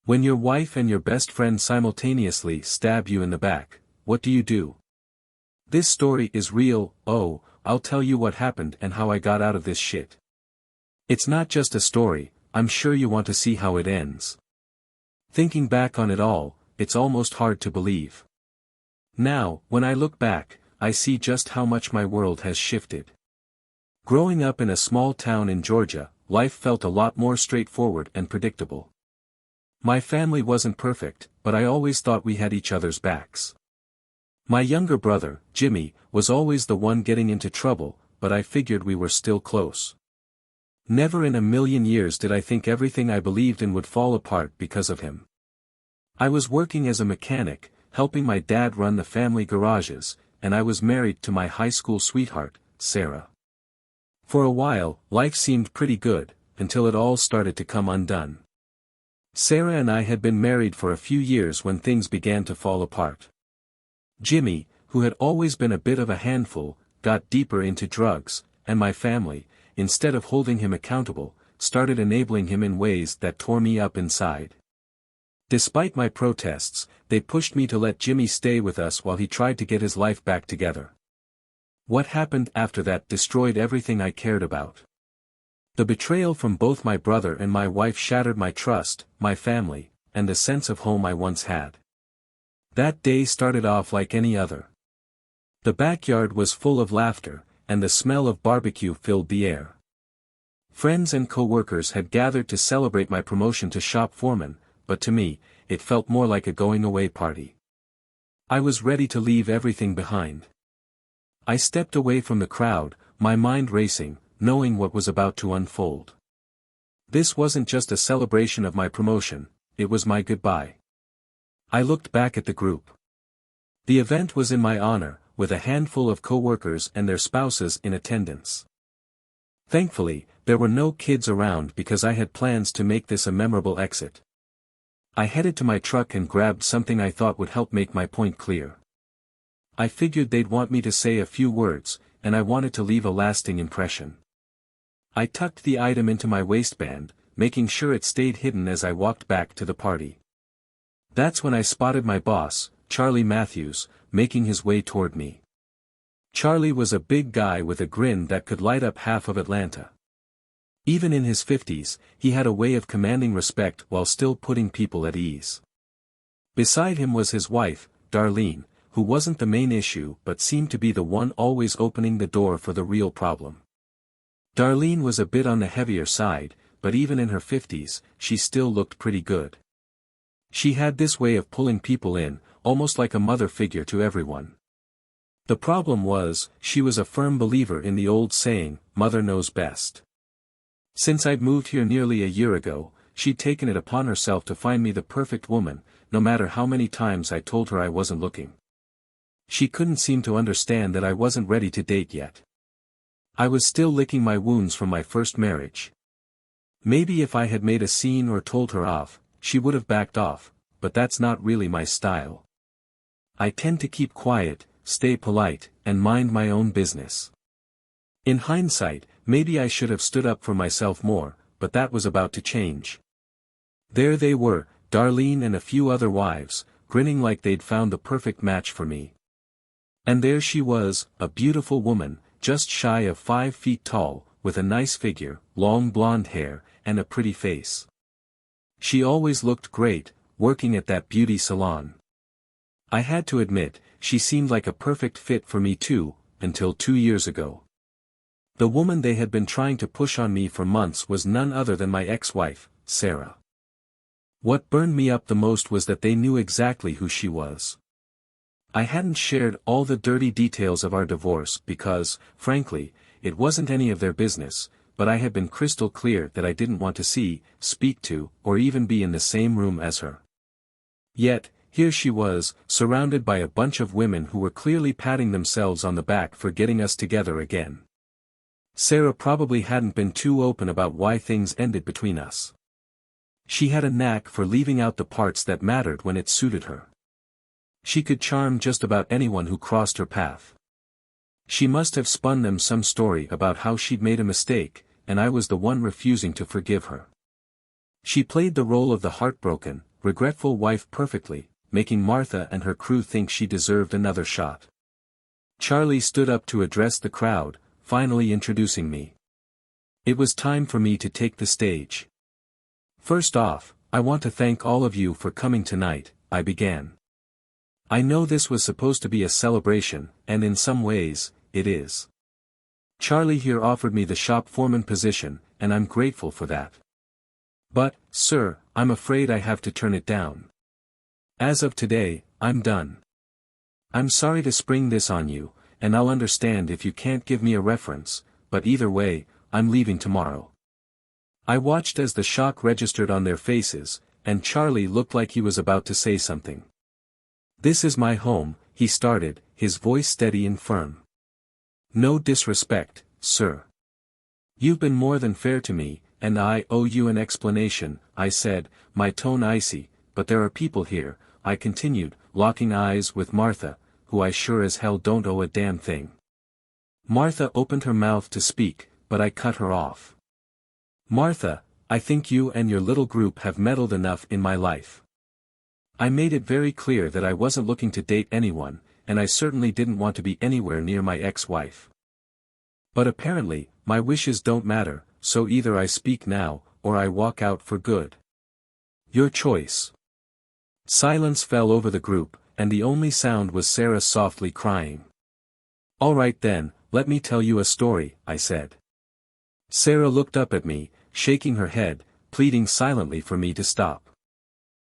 When your wife and your best friend simultaneously stab you in the back, what do you do? This story is real. Oh, I'll tell you what happened and how I got out of this shit. It's not just a story, I'm sure you want to see how it ends. Thinking back on it all, it's almost hard to believe. Now, when I look back, I see just how much my world has shifted. Growing up in a small town in Georgia, life felt a lot more straightforward and predictable. My family wasn't perfect, but I always thought we had each other's backs. My younger brother, Jimmy, was always the one getting into trouble, but I figured we were still close. Never in a million years did I think everything I believed in would fall apart because of him. I was working as a mechanic, helping my dad run the family garages, and I was married to my high school sweetheart, Sarah. For a while, life seemed pretty good, until it all started to come undone. Sarah and I had been married for a few years when things began to fall apart. Jimmy, who had always been a bit of a handful, got deeper into drugs, and my family, instead of holding him accountable, started enabling him in ways that tore me up inside. Despite my protests, they pushed me to let Jimmy stay with us while he tried to get his life back together. What happened after that destroyed everything I cared about. The betrayal from both my brother and my wife shattered my trust, my family, and the sense of home I once had. That day started off like any other. The backyard was full of laughter, and the smell of barbecue filled the air. Friends and co-workers had gathered to celebrate my promotion to shop foreman, but to me, it felt more like a going-away party. I was ready to leave everything behind. I stepped away from the crowd, my mind racing, knowing what was about to unfold. This wasn't just a celebration of my promotion, it was my goodbye. I looked back at the group. The event was in my honor, with a handful of co-workers and their spouses in attendance. Thankfully, there were no kids around because I had plans to make this a memorable exit. I headed to my truck and grabbed something I thought would help make my point clear. I figured they'd want me to say a few words, and I wanted to leave a lasting impression. I tucked the item into my waistband, making sure it stayed hidden as I walked back to the party. That's when I spotted my boss, Charlie Matthews, making his way toward me. Charlie was a big guy with a grin that could light up half of Atlanta. Even in his 50s, he had a way of commanding respect while still putting people at ease. Beside him was his wife, Darlene, who wasn't the main issue but seemed to be the one always opening the door for the real problem. Darlene was a bit on the heavier side, but even in her 50s, she still looked pretty good. She had this way of pulling people in, almost like a mother figure to everyone. The problem was, she was a firm believer in the old saying, "Mother knows best." Since I'd moved here nearly a year ago, she'd taken it upon herself to find me the perfect woman, no matter how many times I told her I wasn't looking. She couldn't seem to understand that I wasn't ready to date yet. I was still licking my wounds from my first marriage. Maybe if I had made a scene or told her off, she would have backed off, but that's not really my style. I tend to keep quiet, stay polite, and mind my own business. In hindsight, maybe I should have stood up for myself more, but that was about to change. There they were, Darlene and a few other wives, grinning like they'd found the perfect match for me. And there she was, a beautiful woman, just shy of 5 feet tall, with a nice figure, long blonde hair, and a pretty face. She always looked great, working at that beauty salon. I had to admit, she seemed like a perfect fit for me too, until 2 years ago. The woman they had been trying to push on me for months was none other than my ex-wife, Sarah. What burned me up the most was that they knew exactly who she was. I hadn't shared all the dirty details of our divorce because, frankly, it wasn't any of their business, but I had been crystal clear that I didn't want to see, speak to, or even be in the same room as her. Yet, here she was, surrounded by a bunch of women who were clearly patting themselves on the back for getting us together again. Sarah probably hadn't been too open about why things ended between us. She had a knack for leaving out the parts that mattered when it suited her. She could charm just about anyone who crossed her path. She must have spun them some story about how she'd made a mistake, and I was the one refusing to forgive her. She played the role of the heartbroken, regretful wife perfectly, making Martha and her crew think she deserved another shot. Charlie stood up to address the crowd, finally introducing me. It was time for me to take the stage. "First off, I want to thank all of you for coming tonight," I began. "I know this was supposed to be a celebration, and in some ways, it is. Charlie here offered me the shop foreman position, and I'm grateful for that. But, sir, I'm afraid I have to turn it down. As of today, I'm done. I'm sorry to spring this on you, and I'll understand if you can't give me a reference, but either way, I'm leaving tomorrow." I watched as the shock registered on their faces, and Charlie looked like he was about to say something. "This is my home," he started, his voice steady and firm. "No disrespect, sir. You've been more than fair to me, and I owe you an explanation," I said, my tone icy, "but there are people here," I continued, locking eyes with Martha, "who I sure as hell don't owe a damn thing." Martha opened her mouth to speak, but I cut her off. "Martha, I think you and your little group have meddled enough in my life. I made it very clear that I wasn't looking to date anyone, and I certainly didn't want to be anywhere near my ex-wife. But apparently, my wishes don't matter, so either I speak now, or I walk out for good. Your choice." Silence fell over the group, and the only sound was Sarah softly crying. "All right then, let me tell you a story," I said. Sarah looked up at me, shaking her head, pleading silently for me to stop.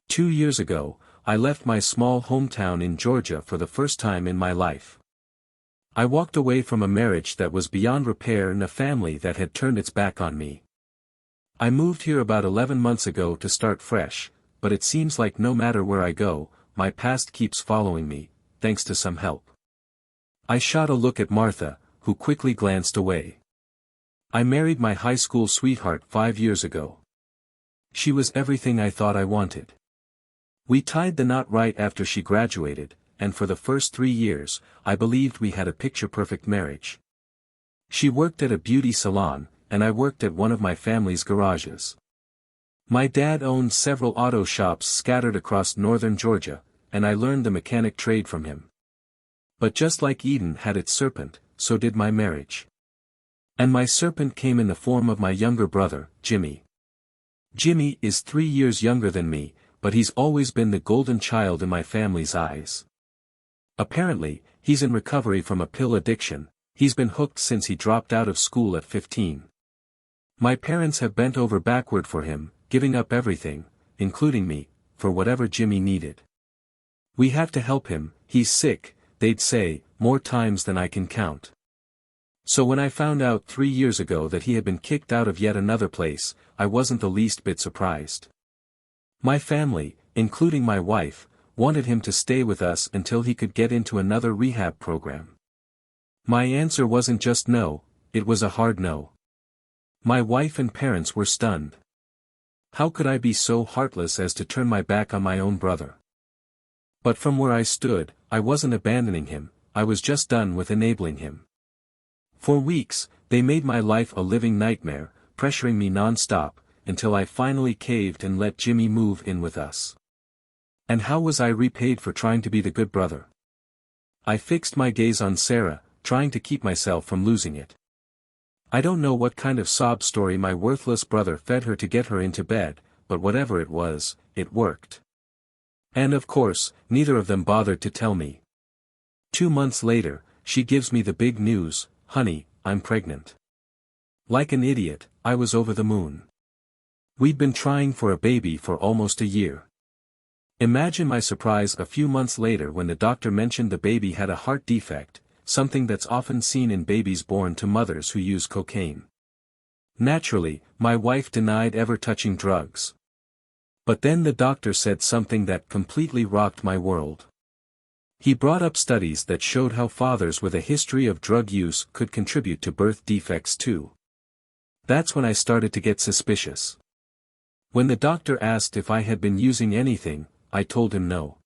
2 years ago, I left my small hometown in Georgia for the first time in my life. I walked away from a marriage that was beyond repair and a family that had turned its back on me. I moved here about 11 months ago to start fresh, but it seems like no matter where I go, my past keeps following me, thanks to some help. I shot a look at Martha, who quickly glanced away. I married my high school sweetheart 5 years ago. She was everything I thought I wanted. We tied the knot right after she graduated, and for the first 3 years, I believed we had a picture-perfect marriage. She worked at a beauty salon, and I worked at one of my family's garages. My dad owned several auto shops scattered across northern Georgia, and I learned the mechanic trade from him. But just like Eden had its serpent, so did my marriage. And my serpent came in the form of my younger brother, Jimmy. Jimmy is 3 years younger than me, but he's always been the golden child in my family's eyes. Apparently, he's in recovery from a pill addiction. He's been hooked since he dropped out of school at 15. My parents have bent over backward for him, giving up everything, including me, for whatever Jimmy needed. We have to help him, he's sick, they'd say, more times than I can count. So when I found out 3 years ago that he had been kicked out of yet another place, I wasn't the least bit surprised. My family, including my wife, wanted him to stay with us until he could get into another rehab program. My answer wasn't just no, it was a hard no. My wife and parents were stunned. How could I be so heartless as to turn my back on my own brother? But from where I stood, I wasn't abandoning him, I was just done with enabling him. For weeks, they made my life a living nightmare, pressuring me non-stop, until I finally caved and let Jimmy move in with us. And how was I repaid for trying to be the good brother? I fixed my gaze on Sarah, trying to keep myself from losing it. I don't know what kind of sob story my worthless brother fed her to get her into bed, but whatever it was, it worked. And of course, neither of them bothered to tell me. 2 months later, she gives me the big news, "Honey, I'm pregnant." Like an idiot, I was over the moon. We'd been trying for a baby for almost a year. Imagine my surprise a few months later when the doctor mentioned the baby had a heart defect, something that's often seen in babies born to mothers who use cocaine. Naturally, my wife denied ever touching drugs. But then the doctor said something that completely rocked my world. He brought up studies that showed how fathers with a history of drug use could contribute to birth defects too. That's when I started to get suspicious. When the doctor asked if I had been using anything, I told him no.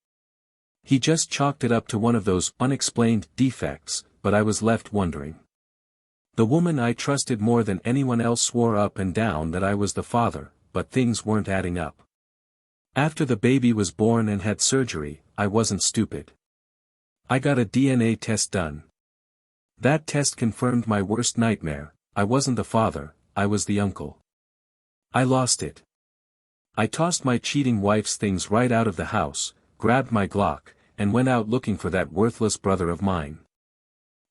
He just chalked it up to one of those unexplained defects, but I was left wondering. The woman I trusted more than anyone else swore up and down that I was the father, but things weren't adding up. After the baby was born and had surgery, I wasn't stupid. I got a DNA test done. That test confirmed my worst nightmare. I wasn't the father, I was the uncle. I lost it. I tossed my cheating wife's things right out of the house, grabbed my Glock, and went out looking for that worthless brother of mine.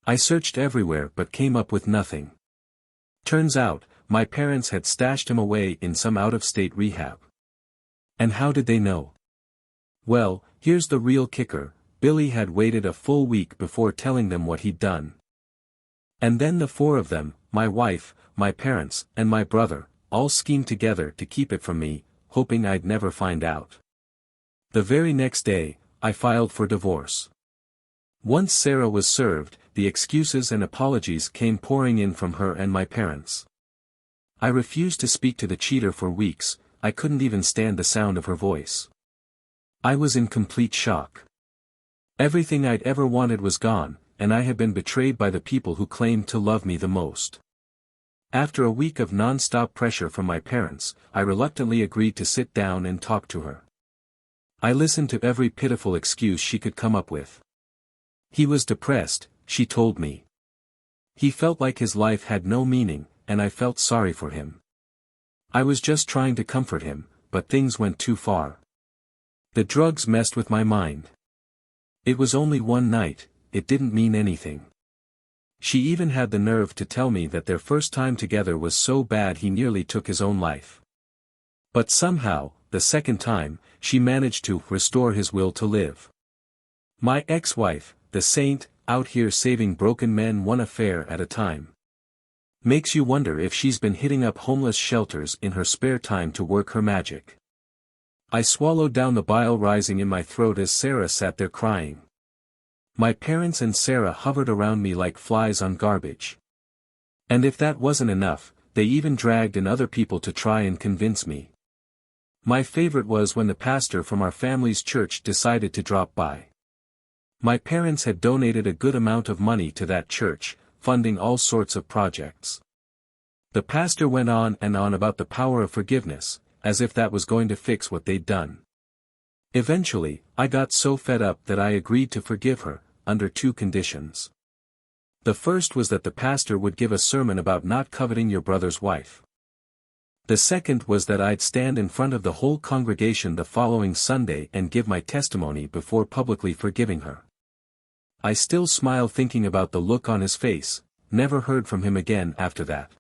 I searched everywhere but came up with nothing. Turns out, my parents had stashed him away in some out-of-state rehab. And how did they know? Well, here's the real kicker, Billy had waited a full week before telling them what he'd done. And then the four of them, my wife, my parents, and my brother, all schemed together to keep it from me, hoping I'd never find out. The very next day, I filed for divorce. Once Sarah was served, the excuses and apologies came pouring in from her and my parents. I refused to speak to the cheater for weeks, I couldn't even stand the sound of her voice. I was in complete shock. Everything I'd ever wanted was gone, and I had been betrayed by the people who claimed to love me the most. After a week of non-stop pressure from my parents, I reluctantly agreed to sit down and talk to her. I listened to every pitiful excuse she could come up with. He was depressed, she told me. He felt like his life had no meaning, and I felt sorry for him. I was just trying to comfort him, but things went too far. The drugs messed with my mind. It was only one night, it didn't mean anything. She even had the nerve to tell me that their first time together was so bad he nearly took his own life. But somehow, the second time, she managed to restore his will to live. My ex-wife, the saint, out here saving broken men one affair at a time. Makes you wonder if she's been hitting up homeless shelters in her spare time to work her magic. I swallowed down the bile rising in my throat as Sarah sat there crying. My parents and Sarah hovered around me like flies on garbage. And if that wasn't enough, they even dragged in other people to try and convince me. My favorite was when the pastor from our family's church decided to drop by. My parents had donated a good amount of money to that church, funding all sorts of projects. The pastor went on and on about the power of forgiveness, as if that was going to fix what they'd done. Eventually, I got so fed up that I agreed to forgive her, under two conditions. The first was that the pastor would give a sermon about not coveting your brother's wife. The second was that I'd stand in front of the whole congregation the following Sunday and give my testimony before publicly forgiving her. I still smile thinking about the look on his face, never heard from him again after that.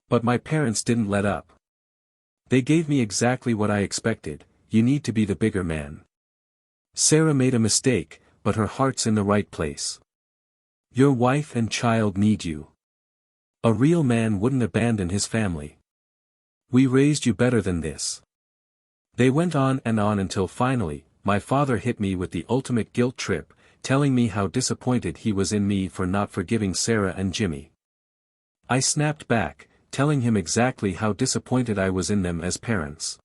But my parents didn't let up. They gave me exactly what I expected, you need to be the bigger man. Sarah made a mistake, but her heart's in the right place. Your wife and child need you. A real man wouldn't abandon his family. We raised you better than this. They went on and on until finally, my father hit me with the ultimate guilt trip, telling me how disappointed he was in me for not forgiving Sarah and Jimmy. I snapped back, telling him exactly how disappointed I was in them as parents.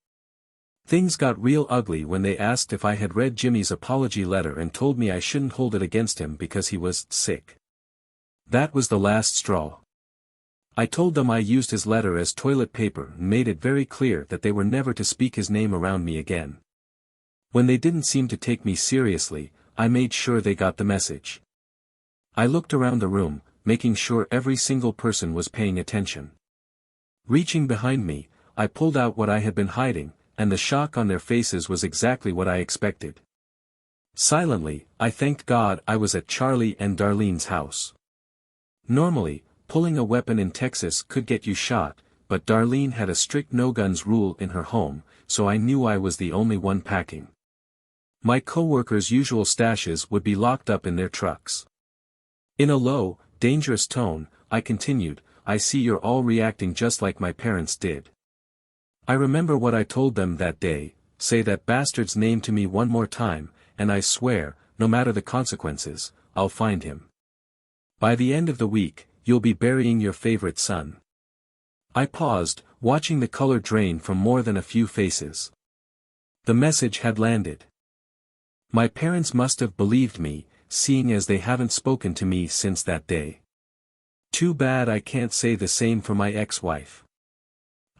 Things got real ugly when they asked if I had read Jimmy's apology letter and told me I shouldn't hold it against him because he was sick. That was the last straw. I told them I used his letter as toilet paper and made it very clear that they were never to speak his name around me again. When they didn't seem to take me seriously, I made sure they got the message. I looked around the room, making sure every single person was paying attention. Reaching behind me, I pulled out what I had been hiding, and the shock on their faces was exactly what I expected. Silently, I thanked God I was at Charlie and Darlene's house. Normally, pulling a weapon in Texas could get you shot, but Darlene had a strict no-guns rule in her home, so I knew I was the only one packing. My co-workers' usual stashes would be locked up in their trucks. In a low, dangerous tone, I continued, I see you're all reacting just like my parents did. I remember what I told them that day, say that bastard's name to me one more time, and I swear, no matter the consequences, I'll find him. By the end of the week, you'll be burying your favorite son. I paused, watching the color drain from more than a few faces. The message had landed. My parents must have believed me, seeing as they haven't spoken to me since that day. Too bad I can't say the same for my ex-wife.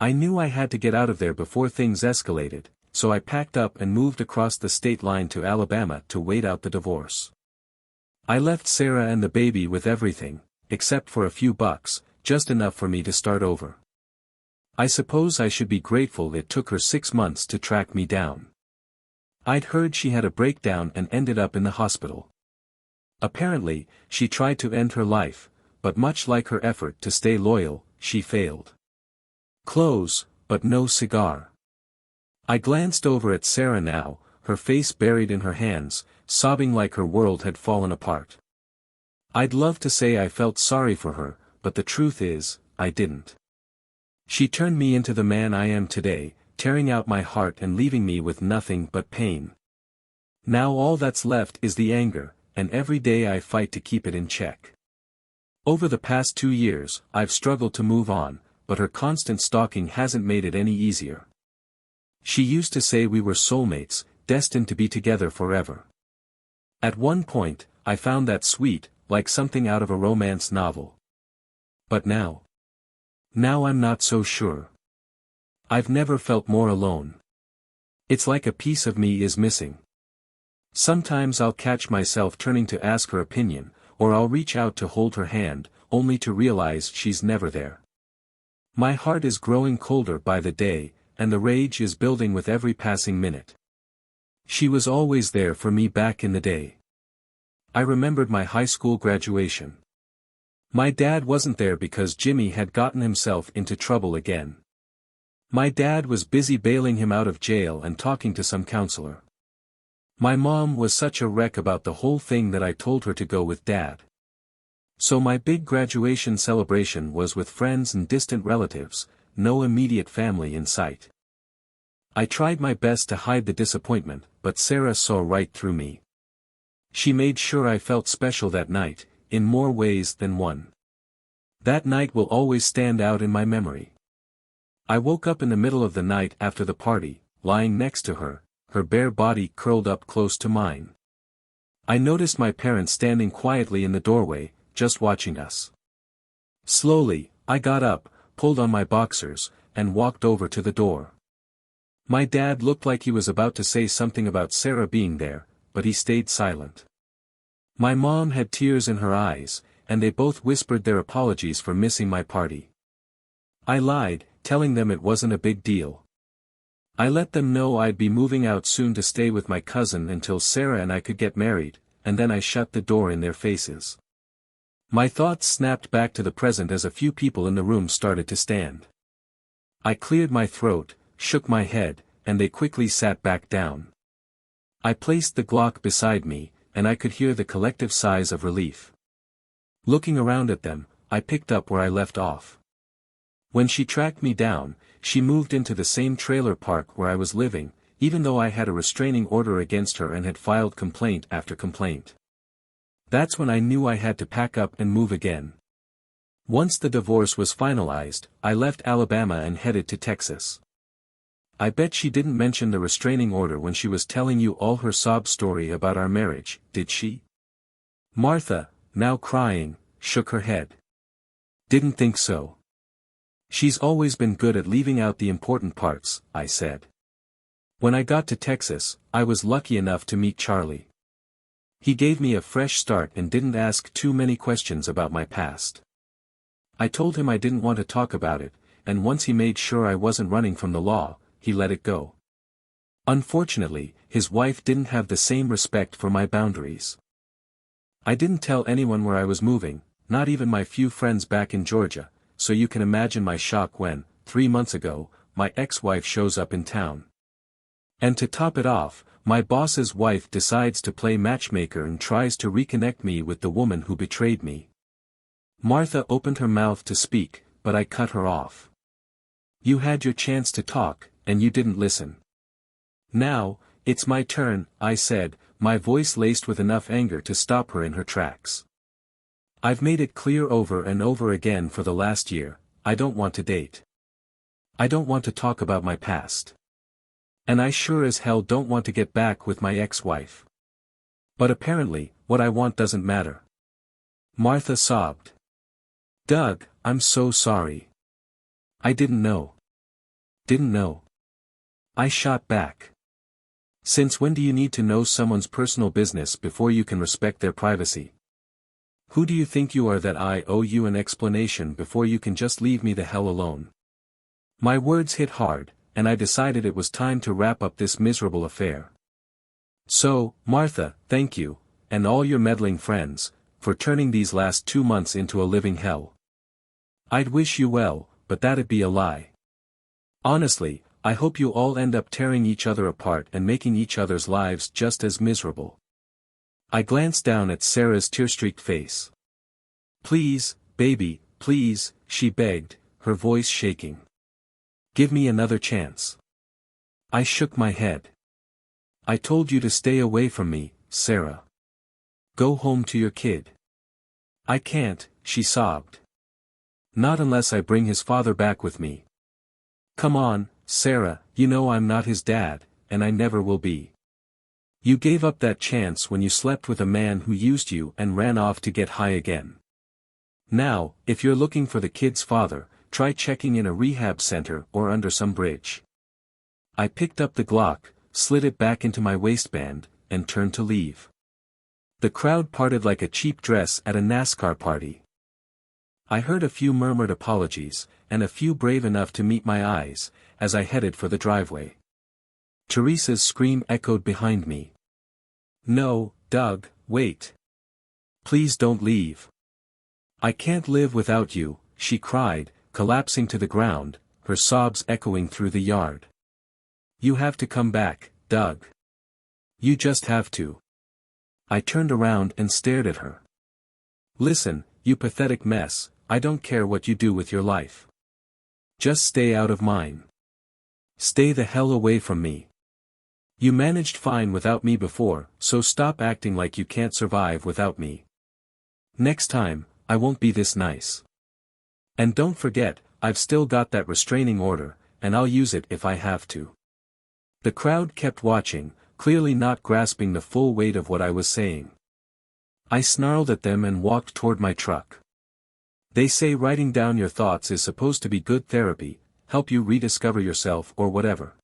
I knew I had to get out of there before things escalated, so I packed up and moved across the state line to Alabama to wait out the divorce. I left Sarah and the baby with everything, except for a few bucks, just enough for me to start over. I suppose I should be grateful it took her 6 months to track me down. I'd heard she had a breakdown and ended up in the hospital. Apparently, she tried to end her life, but much like her effort to stay loyal, she failed. Close, but no cigar. I glanced over at Sarah now, her face buried in her hands, sobbing like her world had fallen apart. I'd love to say I felt sorry for her, but the truth is, I didn't. She turned me into the man I am today, tearing out my heart and leaving me with nothing but pain. Now all that's left is the anger, and every day I fight to keep it in check. Over the past 2 years, I've struggled to move on, but her constant stalking hasn't made it any easier. She used to say we were soulmates, destined to be together forever. At one point, I found that sweet, like something out of a romance novel. But now I'm not so sure. I've never felt more alone. It's like a piece of me is missing. Sometimes I'll catch myself turning to ask her opinion, or I'll reach out to hold her hand, only to realize she's never there. My heart is growing colder by the day, and the rage is building with every passing minute. She was always there for me back in the day. I remembered my high school graduation. My dad wasn't there because Jimmy had gotten himself into trouble again. My dad was busy bailing him out of jail and talking to some counselor. My mom was such a wreck about the whole thing that I told her to go with Dad. So my big graduation celebration was with friends and distant relatives, no immediate family in sight. I tried my best to hide the disappointment, but Sarah saw right through me. She made sure I felt special that night, in more ways than one. That night will always stand out in my memory. I woke up in the middle of the night after the party, lying next to her, her bare body curled up close to mine. I noticed my parents standing quietly in the doorway, just watching us. Slowly, I got up, pulled on my boxers, and walked over to the door. My dad looked like he was about to say something about Sarah being there, but he stayed silent. My mom had tears in her eyes, and they both whispered their apologies for missing my party. I lied, telling them it wasn't a big deal. I let them know I'd be moving out soon to stay with my cousin until Sarah and I could get married, and then I shut the door in their faces. My thoughts snapped back to the present as a few people in the room started to stand. I cleared my throat, shook my head, and they quickly sat back down. I placed the Glock beside me, and I could hear the collective sighs of relief. Looking around at them, I picked up where I left off. When she tracked me down, she moved into the same trailer park where I was living, even though I had a restraining order against her and had filed complaint after complaint. That's when I knew I had to pack up and move again. Once the divorce was finalized, I left Alabama and headed to Texas. I bet she didn't mention the restraining order when she was telling you all her sob story about our marriage, did she? Martha, now crying, shook her head. Didn't think so. She's always been good at leaving out the important parts, I said. When I got to Texas, I was lucky enough to meet Charlie. He gave me a fresh start and didn't ask too many questions about my past. I told him I didn't want to talk about it, and once he made sure I wasn't running from the law, he let it go. Unfortunately, his wife didn't have the same respect for my boundaries. I didn't tell anyone where I was moving, not even my few friends back in Georgia, so you can imagine my shock when, 3 months ago, my ex-wife shows up in town. And to top it off, my boss's wife decides to play matchmaker and tries to reconnect me with the woman who betrayed me. Martha opened her mouth to speak, but I cut her off. You had your chance to talk, and you didn't listen. Now, it's my turn, I said, my voice laced with enough anger to stop her in her tracks. I've made it clear over and over again for the last year, I don't want to date. I don't want to talk about my past. And I sure as hell don't want to get back with my ex-wife. But apparently, what I want doesn't matter. Martha sobbed. Doug, I'm so sorry. I didn't know. Didn't know. I shot back. Since when do you need to know someone's personal business before you can respect their privacy? Who do you think you are that I owe you an explanation before you can just leave me the hell alone? My words hit hard, and I decided it was time to wrap up this miserable affair. So, Martha, thank you, and all your meddling friends, for turning these last 2 months into a living hell. I'd wish you well, but that'd be a lie. Honestly, I hope you all end up tearing each other apart and making each other's lives just as miserable. I glanced down at Sarah's tear-streaked face. Please, baby, please, she begged, her voice shaking. Give me another chance. I shook my head. I told you to stay away from me, Sarah. Go home to your kid. I can't, she sobbed. Not unless I bring his father back with me. Come on, Sarah, you know I'm not his dad, and I never will be. You gave up that chance when you slept with a man who used you and ran off to get high again. Now, if you're looking for the kid's father, try checking in a rehab center or under some bridge. I picked up the Glock, slid it back into my waistband, and turned to leave. The crowd parted like a cheap dress at a NASCAR party. I heard a few murmured apologies, and a few brave enough to meet my eyes, as I headed for the driveway. Teresa's scream echoed behind me. No, Doug, wait. Please don't leave. I can't live without you, she cried, collapsing to the ground, her sobs echoing through the yard. You have to come back, Doug. You just have to. I turned around and stared at her. Listen, you pathetic mess, I don't care what you do with your life. Just stay out of mine. Stay the hell away from me. You managed fine without me before, so stop acting like you can't survive without me. Next time, I won't be this nice. And don't forget, I've still got that restraining order, and I'll use it if I have to. The crowd kept watching, clearly not grasping the full weight of what I was saying. I snarled at them and walked toward my truck. They say writing down your thoughts is supposed to be good therapy, help you rediscover yourself or whatever.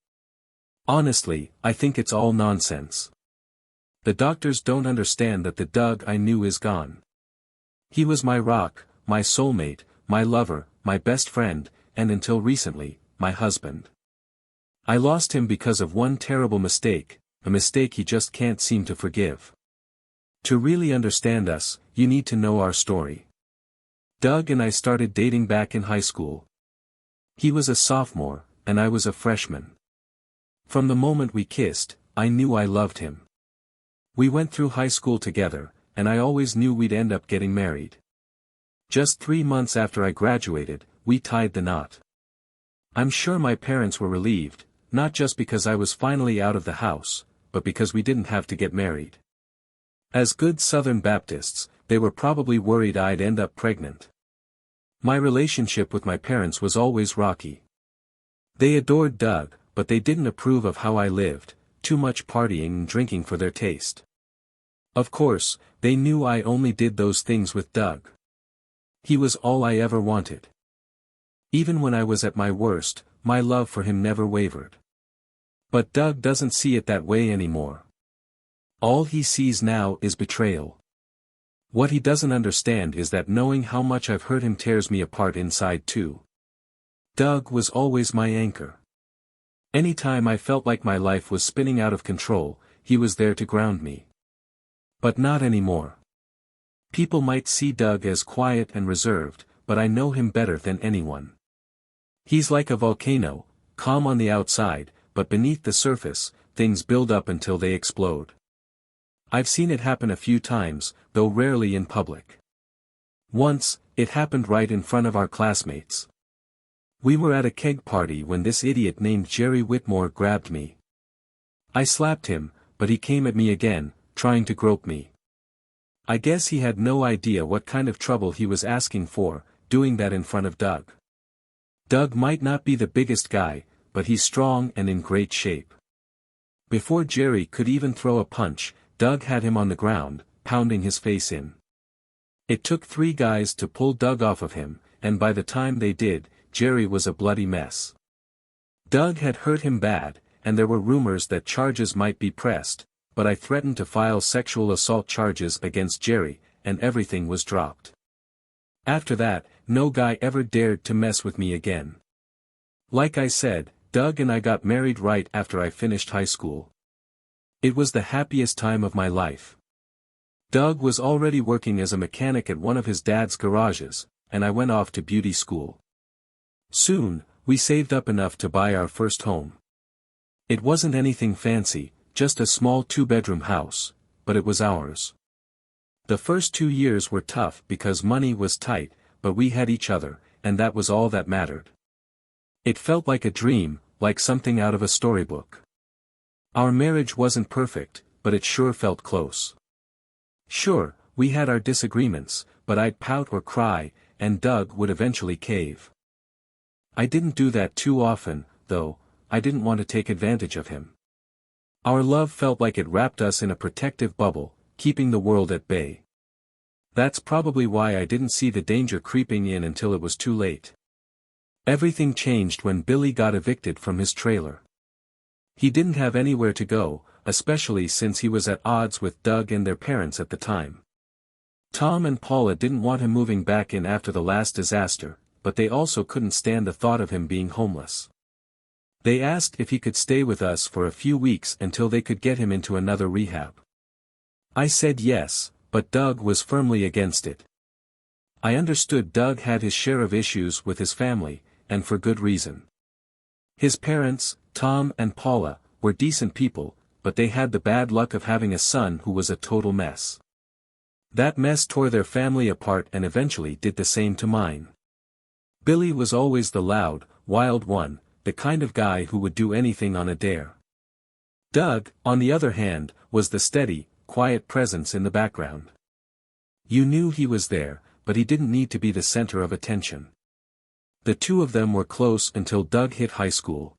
Honestly, I think it's all nonsense. The doctors don't understand that the Doug I knew is gone. He was my rock, my soulmate, my lover, my best friend, and until recently, my husband. I lost him because of one terrible mistake, a mistake he just can't seem to forgive. To really understand us, you need to know our story. Doug and I started dating back in high school. He was a sophomore, and I was a freshman. From the moment we kissed, I knew I loved him. We went through high school together, and I always knew we'd end up getting married. Just 3 months after I graduated, we tied the knot. I'm sure my parents were relieved, not just because I was finally out of the house, but because we didn't have to get married. As good Southern Baptists, they were probably worried I'd end up pregnant. My relationship with my parents was always rocky. They adored Doug, but they didn't approve of how I lived, too much partying and drinking for their taste. Of course, they knew I only did those things with Doug. He was all I ever wanted. Even when I was at my worst, my love for him never wavered. But Doug doesn't see it that way anymore. All he sees now is betrayal. What he doesn't understand is that knowing how much I've hurt him tears me apart inside too. Doug was always my anchor. Anytime I felt like my life was spinning out of control, he was there to ground me. But not anymore. People might see Doug as quiet and reserved, but I know him better than anyone. He's like a volcano, calm on the outside, but beneath the surface, things build up until they explode. I've seen it happen a few times, though rarely in public. Once, it happened right in front of our classmates. We were at a keg party when this idiot named Jerry Whitmore grabbed me. I slapped him, but he came at me again, trying to grope me. I guess he had no idea what kind of trouble he was asking for, doing that in front of Doug. Doug might not be the biggest guy, but he's strong and in great shape. Before Jerry could even throw a punch, Doug had him on the ground, pounding his face in. It took 3 guys to pull Doug off of him, and by the time they did, Jerry was a bloody mess. Doug had hurt him bad, and there were rumors that charges might be pressed, but I threatened to file sexual assault charges against Jerry, and everything was dropped. After that, no guy ever dared to mess with me again. Like I said, Doug and I got married right after I finished high school. It was the happiest time of my life. Doug was already working as a mechanic at one of his dad's garages, and I went off to beauty school. Soon, we saved up enough to buy our first home. It wasn't anything fancy, just a small 2-bedroom house, but it was ours. The first 2 years were tough because money was tight, but we had each other, and that was all that mattered. It felt like a dream, like something out of a storybook. Our marriage wasn't perfect, but it sure felt close. Sure, we had our disagreements, but I'd pout or cry, and Doug would eventually cave. I didn't do that too often, though. I didn't want to take advantage of him. Our love felt like it wrapped us in a protective bubble, keeping the world at bay. That's probably why I didn't see the danger creeping in until it was too late. Everything changed when Billy got evicted from his trailer. He didn't have anywhere to go, especially since he was at odds with Doug and their parents at the time. Tom and Paula didn't want him moving back in after the last disaster, but they also couldn't stand the thought of him being homeless. They asked if he could stay with us for a few weeks until they could get him into another rehab. I said yes, but Doug was firmly against it. I understood Doug had his share of issues with his family, and for good reason. His parents, Tom and Paula, were decent people, but they had the bad luck of having a son who was a total mess. That mess tore their family apart and eventually did the same to mine. Billy was always the loud, wild one, the kind of guy who would do anything on a dare. Doug, on the other hand, was the steady, quiet presence in the background. You knew he was there, but he didn't need to be the center of attention. The two of them were close until Doug hit high school.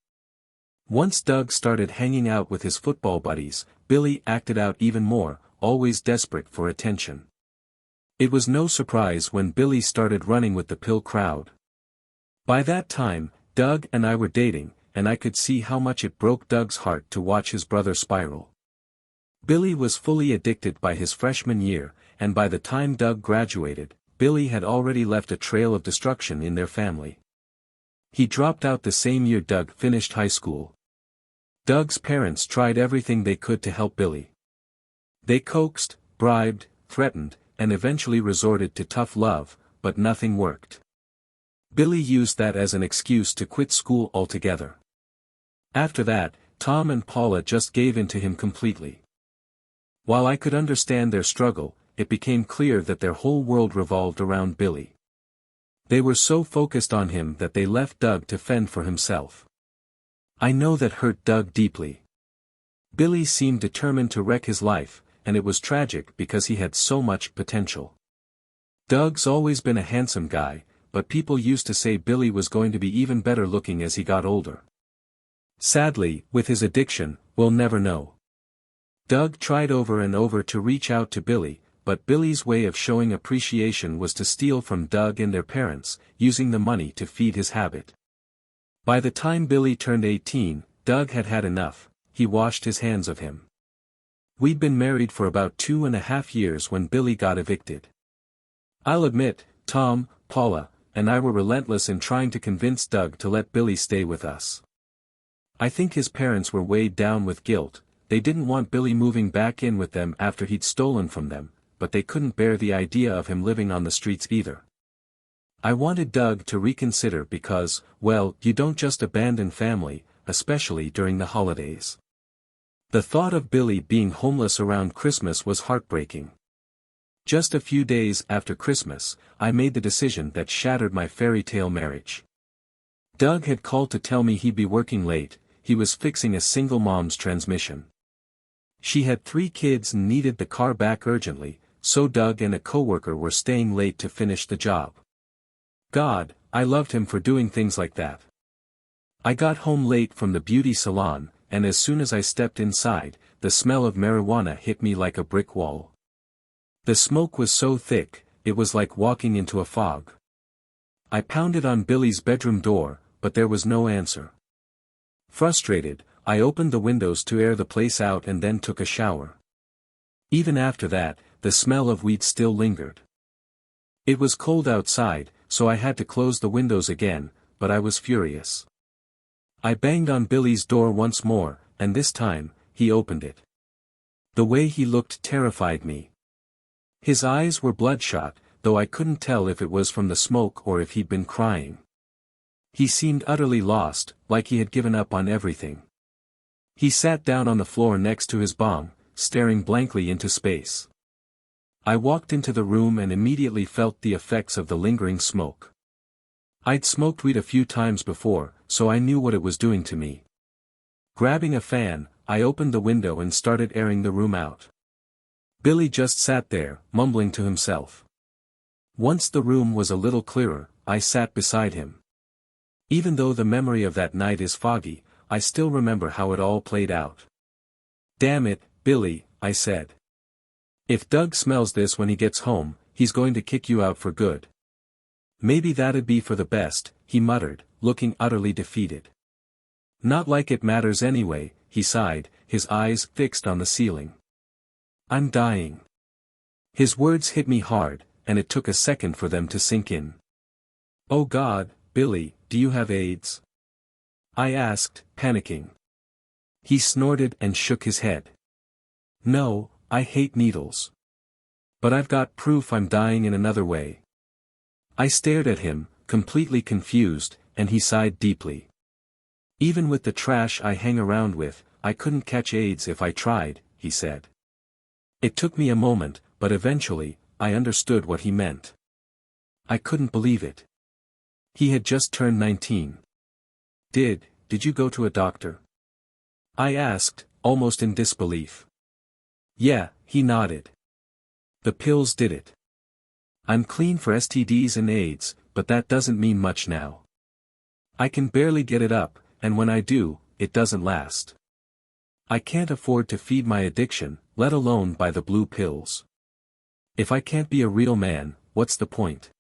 Once Doug started hanging out with his football buddies, Billy acted out even more, always desperate for attention. It was no surprise when Billy started running with the pill crowd. By that time, Doug and I were dating, and I could see how much it broke Doug's heart to watch his brother spiral. Billy was fully addicted by his freshman year, and by the time Doug graduated, Billy had already left a trail of destruction in their family. He dropped out the same year Doug finished high school. Doug's parents tried everything they could to help Billy. They coaxed, bribed, threatened, and eventually resorted to tough love, but nothing worked. Billy used that as an excuse to quit school altogether. After that, Tom and Paula just gave in to him completely. While I could understand their struggle, it became clear that their whole world revolved around Billy. They were so focused on him that they left Doug to fend for himself. I know that hurt Doug deeply. Billy seemed determined to wreck his life, and it was tragic because he had so much potential. Doug's always been a handsome guy, but people used to say Billy was going to be even better looking as he got older. Sadly, with his addiction, we'll never know. Doug tried over and over to reach out to Billy, but Billy's way of showing appreciation was to steal from Doug and their parents, using the money to feed his habit. By the time Billy turned 18, Doug had had enough. He washed his hands of him. We'd been married for about 2.5 years when Billy got evicted. I'll admit, Tom, Paula, and I were relentless in trying to convince Doug to let Billy stay with us. I think his parents were weighed down with guilt. They didn't want Billy moving back in with them after he'd stolen from them, but they couldn't bear the idea of him living on the streets either. I wanted Doug to reconsider because, well, you don't just abandon family, especially during the holidays. The thought of Billy being homeless around Christmas was heartbreaking. Just a few days after Christmas, I made the decision that shattered my fairy tale marriage. Doug had called to tell me he'd be working late. He was fixing a single mom's transmission. She had 3 kids and needed the car back urgently, so Doug and a coworker were staying late to finish the job. God, I loved him for doing things like that. I got home late from the beauty salon, and as soon as I stepped inside, the smell of marijuana hit me like a brick wall. The smoke was so thick, it was like walking into a fog. I pounded on Billy's bedroom door, but there was no answer. Frustrated, I opened the windows to air the place out and then took a shower. Even after that, the smell of wheat still lingered. It was cold outside, so I had to close the windows again, but I was furious. I banged on Billy's door once more, and this time, he opened it. The way he looked terrified me. His eyes were bloodshot, though I couldn't tell if it was from the smoke or if he'd been crying. He seemed utterly lost, like he had given up on everything. He sat down on the floor next to his bong, staring blankly into space. I walked into the room and immediately felt the effects of the lingering smoke. I'd smoked weed a few times before, so I knew what it was doing to me. Grabbing a fan, I opened the window and started airing the room out. Billy just sat there, mumbling to himself. Once the room was a little clearer, I sat beside him. Even though the memory of that night is foggy, I still remember how it all played out. "Damn it, Billy," I said. "If Doug smells this when he gets home, he's going to kick you out for good." "Maybe that'd be for the best," he muttered, looking utterly defeated. "Not like it matters anyway," he sighed, his eyes fixed on the ceiling. "I'm dying." His words hit me hard, and it took a second for them to sink in. "Oh God, Billy, do you have AIDS?" I asked, panicking. He snorted and shook his head. "No, I hate needles. But I've got proof I'm dying in another way." I stared at him, completely confused, and he sighed deeply. "Even with the trash I hang around with, I couldn't catch AIDS if I tried," he said. It took me a moment, but eventually, I understood what he meant. I couldn't believe it. He had just turned 19. Did you go to a doctor?" I asked, almost in disbelief. "Yeah," he nodded. "The pills did it. I'm clean for STDs and AIDS, but that doesn't mean much now. I can barely get it up, and when I do, it doesn't last. I can't afford to feed my addiction, let alone buy the blue pills. If I can't be a real man, what's the point?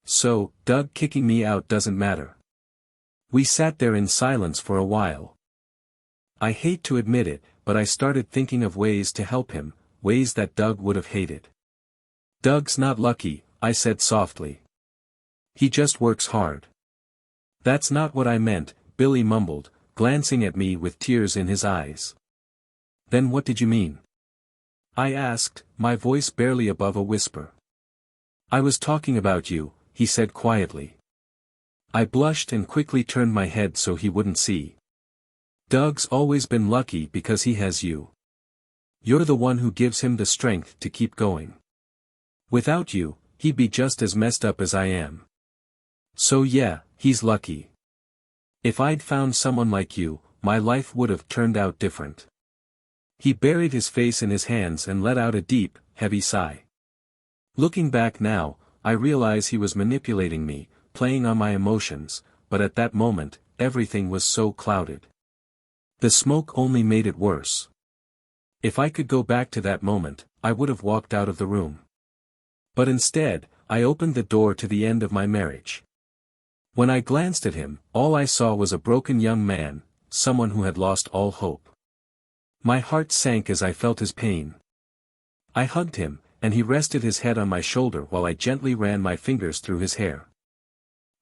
So, Doug kicking me out doesn't matter." We sat there in silence for a while. I hate to admit it, but I started thinking of ways to help him, ways that Doug would have hated. "Doug's not lucky," I said softly. "He just works hard." "That's not what I meant," Billy mumbled, glancing at me with tears in his eyes. "Then what did you mean?" I asked, my voice barely above a whisper. "I was talking about you," he said quietly. I blushed and quickly turned my head so he wouldn't see. "Doug's always been lucky because he has you. You're the one who gives him the strength to keep going. Without you, he'd be just as messed up as I am. So yeah, he's lucky. If I'd found someone like you, my life would have turned out different." He buried his face in his hands and let out a deep, heavy sigh. Looking back now, I realize he was manipulating me, playing on my emotions, but at that moment, everything was so clouded. The smoke only made it worse. If I could go back to that moment, I would have walked out of the room. But instead, I opened the door to the end of my marriage. When I glanced at him, all I saw was a broken young man, someone who had lost all hope. My heart sank as I felt his pain. I hugged him, and he rested his head on my shoulder while I gently ran my fingers through his hair.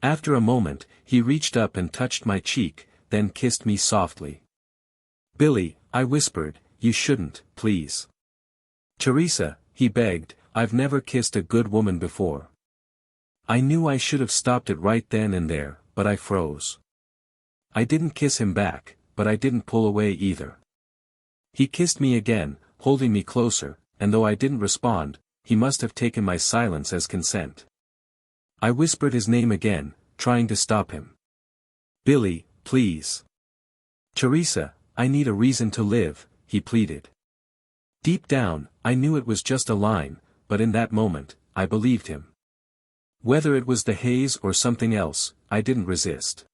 After a moment, he reached up and touched my cheek, then kissed me softly. "Billy," I whispered, "you shouldn't, please." "Teresa," he begged, "I've never kissed a good woman before." I knew I should have stopped it right then and there, but I froze. I didn't kiss him back, but I didn't pull away either. He kissed me again, holding me closer, and though I didn't respond, he must have taken my silence as consent. I whispered his name again, trying to stop him. "Billy, please." "Teresa, I need a reason to live," he pleaded. Deep down, I knew it was just a line, but in that moment, I believed him. Whether it was the haze or something else, I didn't resist.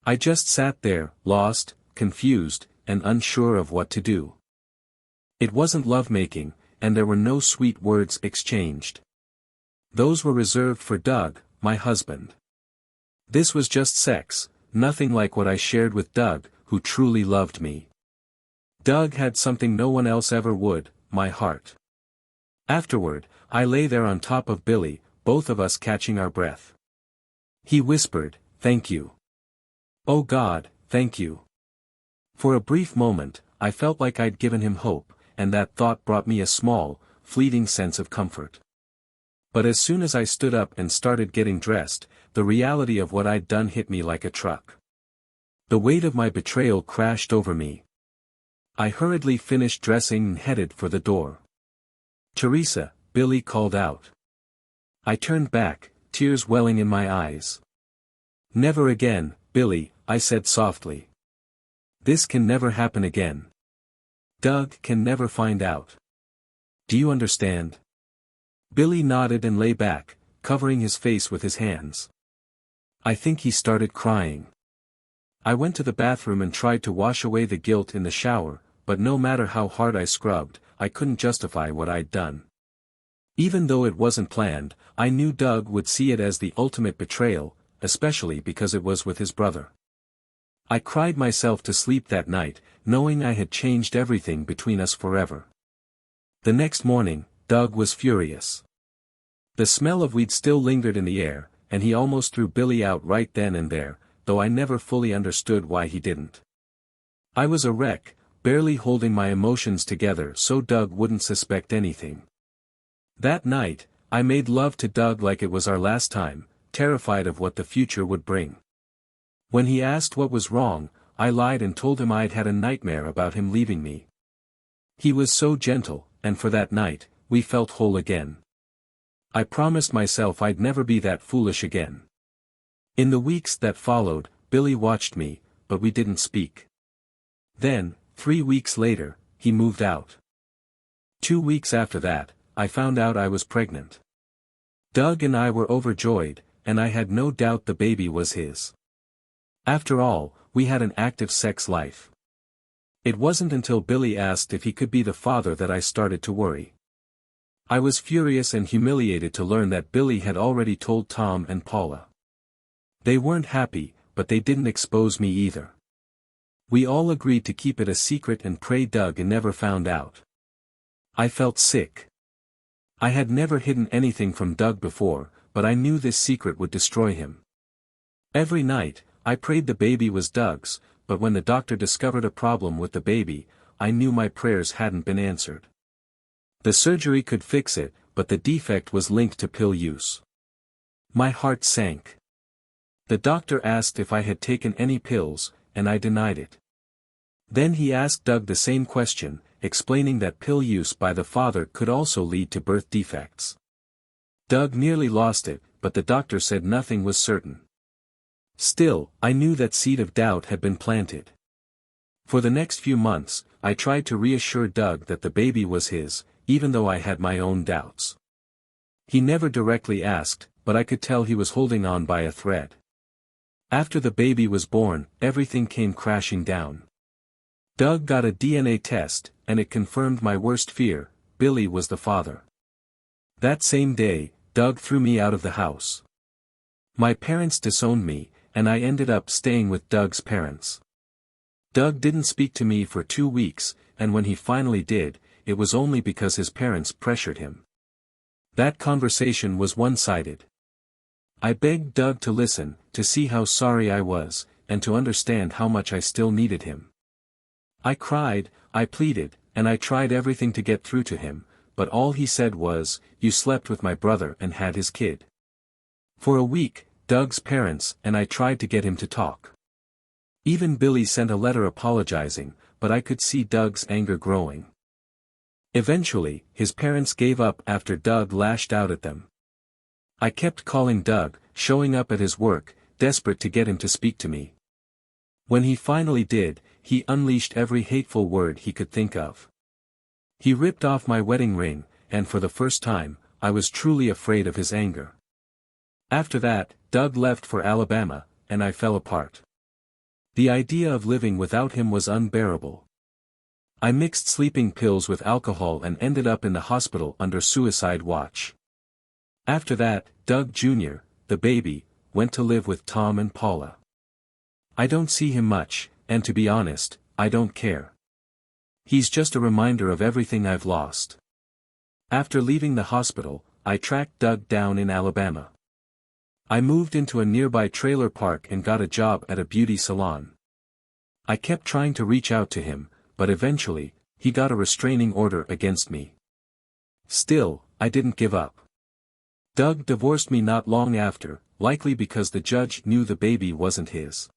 I just sat there, lost, confused, and unsure of what to do. It wasn't lovemaking, and there were no sweet words exchanged. Those were reserved for Doug, my husband. This was just sex, nothing like what I shared with Doug, who truly loved me. Doug had something no one else ever would, my heart. Afterward, I lay there on top of Billy, both of us catching our breath. He whispered, "Thank you. Oh God, thank you." For a brief moment, I felt like I'd given him hope, and that thought brought me a small, fleeting sense of comfort. But as soon as I stood up and started getting dressed, the reality of what I'd done hit me like a truck. The weight of my betrayal crashed over me. I hurriedly finished dressing and headed for the door. "Teresa," Billy called out. I turned back, tears welling in my eyes. "Never again, Billy," I said softly. "This can never happen again. Doug can never find out. Do you understand?" Billy nodded and lay back, covering his face with his hands. I think he started crying. I went to the bathroom and tried to wash away the guilt in the shower, but no matter how hard I scrubbed, I couldn't justify what I'd done. Even though it wasn't planned, I knew Doug would see it as the ultimate betrayal, especially because it was with his brother. I cried myself to sleep that night, knowing I had changed everything between us forever. The next morning, Doug was furious. The smell of weed still lingered in the air, and he almost threw Billy out right then and there, though I never fully understood why he didn't. I was a wreck, barely holding my emotions together so Doug wouldn't suspect anything. That night, I made love to Doug like it was our last time, terrified of what the future would bring. When he asked what was wrong, I lied and told him I'd had a nightmare about him leaving me. He was so gentle, and for that night, we felt whole again. I promised myself I'd never be that foolish again. In the weeks that followed, Billy watched me, but we didn't speak. Then, 3 weeks later, he moved out. 2 weeks after that, I found out I was pregnant. Doug and I were overjoyed, and I had no doubt the baby was his. After all, we had an active sex life. It wasn't until Billy asked if he could be the father that I started to worry. I was furious and humiliated to learn that Billy had already told Tom and Paula. They weren't happy, but they didn't expose me either. We all agreed to keep it a secret and pray Doug never found out. I felt sick. I had never hidden anything from Doug before, but I knew this secret would destroy him. Every night, I prayed the baby was Doug's, but when the doctor discovered a problem with the baby, I knew my prayers hadn't been answered. The surgery could fix it, but the defect was linked to pill use. My heart sank. The doctor asked if I had taken any pills, and I denied it. Then he asked Doug the same question, explaining that pill use by the father could also lead to birth defects. Doug nearly lost it, but the doctor said nothing was certain. Still, I knew that seed of doubt had been planted. For the next few months, I tried to reassure Doug that the baby was his, even though I had my own doubts. He never directly asked, but I could tell he was holding on by a thread. After the baby was born, everything came crashing down. Doug got a DNA test, and it confirmed my worst fear: Billy was the father. That same day, Doug threw me out of the house. My parents disowned me, and I ended up staying with Doug's parents. Doug didn't speak to me for 2 weeks, and when he finally did, it was only because his parents pressured him. That conversation was one-sided. I begged Doug to listen, to see how sorry I was, and to understand how much I still needed him. I cried, I pleaded, and I tried everything to get through to him, but all he said was, "You slept with my brother and had his kid." For a week, Doug's parents and I tried to get him to talk. Even Billy sent a letter apologizing, but I could see Doug's anger growing. Eventually, his parents gave up after Doug lashed out at them. I kept calling Doug, showing up at his work, desperate to get him to speak to me. When he finally did, he unleashed every hateful word he could think of. He ripped off my wedding ring, and for the first time, I was truly afraid of his anger. After that, Doug left for Alabama, and I fell apart. The idea of living without him was unbearable. I mixed sleeping pills with alcohol and ended up in the hospital under suicide watch. After that, Doug Jr., the baby, went to live with Tom and Paula. I don't see him much, and to be honest, I don't care. He's just a reminder of everything I've lost. After leaving the hospital, I tracked Doug down in Alabama. I moved into a nearby trailer park and got a job at a beauty salon. I kept trying to reach out to him, but eventually, he got a restraining order against me. Still, I didn't give up. Doug divorced me not long after, likely because the judge knew the baby wasn't his.